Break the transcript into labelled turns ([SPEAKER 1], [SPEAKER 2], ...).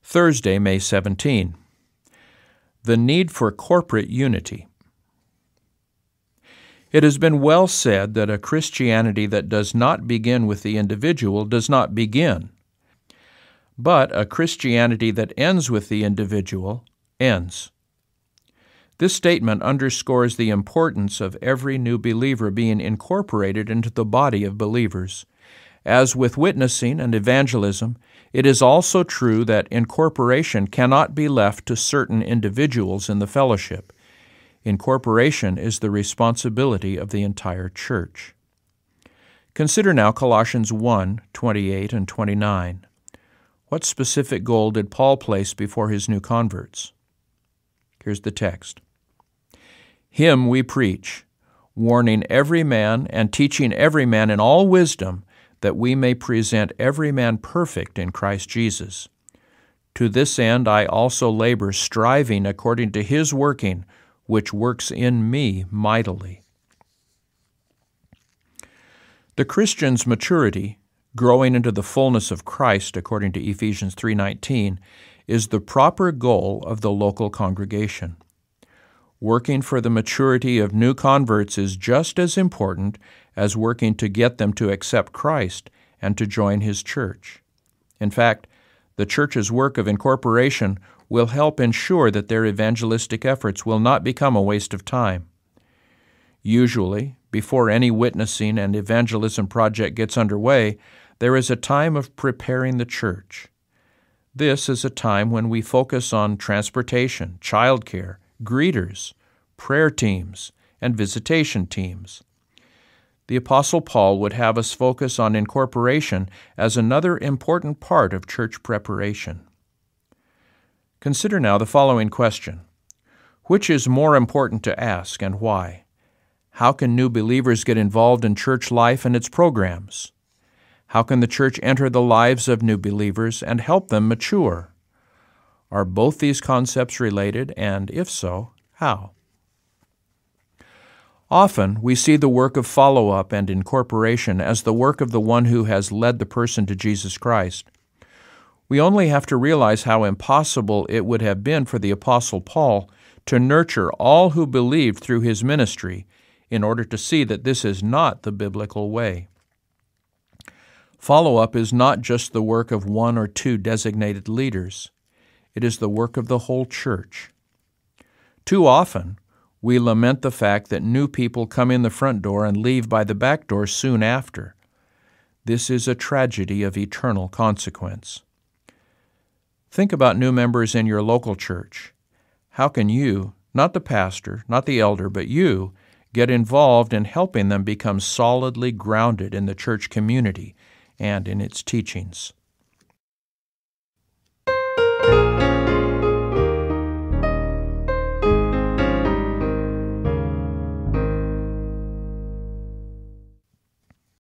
[SPEAKER 1] Thursday, May 17. The need for corporate unity. It has been well said that a Christianity that does not begin with the individual does not begin, but a Christianity that ends with the individual ends. This statement underscores the importance of every new believer being incorporated into the body of believers. As with witnessing and evangelism, it is also true that incorporation cannot be left to certain individuals in the fellowship. Incorporation is the responsibility of the entire church. Consider now Colossians 1:28 and 29. What specific goal did Paul place before his new converts? Here's the text. Him we preach, warning every man and teaching every man in all wisdom, that we may present every man perfect in Christ Jesus. To this end I also labor, striving according to His working, which works in me mightily. The Christian's maturity, growing into the fullness of Christ, according to Ephesians 3:19, is the proper goal of the local congregation. Working for the maturity of new converts is just as important as working to get them to accept Christ and to join His church. In fact, the church's work of incorporation will help ensure that their evangelistic efforts will not become a waste of time. Usually, before any witnessing and evangelism project gets underway, there is a time of preparing the church. This is a time when we focus on transportation, childcare, greeters, prayer teams, and visitation teams. The Apostle Paul would have us focus on incorporation as another important part of church preparation. Consider now the following question. Which is more important to ask and why? How can new believers get involved in church life and its programs? How can the church enter the lives of new believers and help them mature? Are both these concepts related, and if so, how? Often, we see the work of follow-up and incorporation as the work of the one who has led the person to Jesus Christ. We only have to realize how impossible it would have been for the Apostle Paul to nurture all who believed through his ministry in order to see that this is not the biblical way. Follow-up is not just the work of one or two designated leaders. It is the work of the whole church. Too often, we lament the fact that new people come in the front door and leave by the back door soon after. This is a tragedy of eternal consequence. Think about new members in your local church. How can you, not the pastor, not the elder, but you, get involved in helping them become solidly grounded in the church community and in its teachings?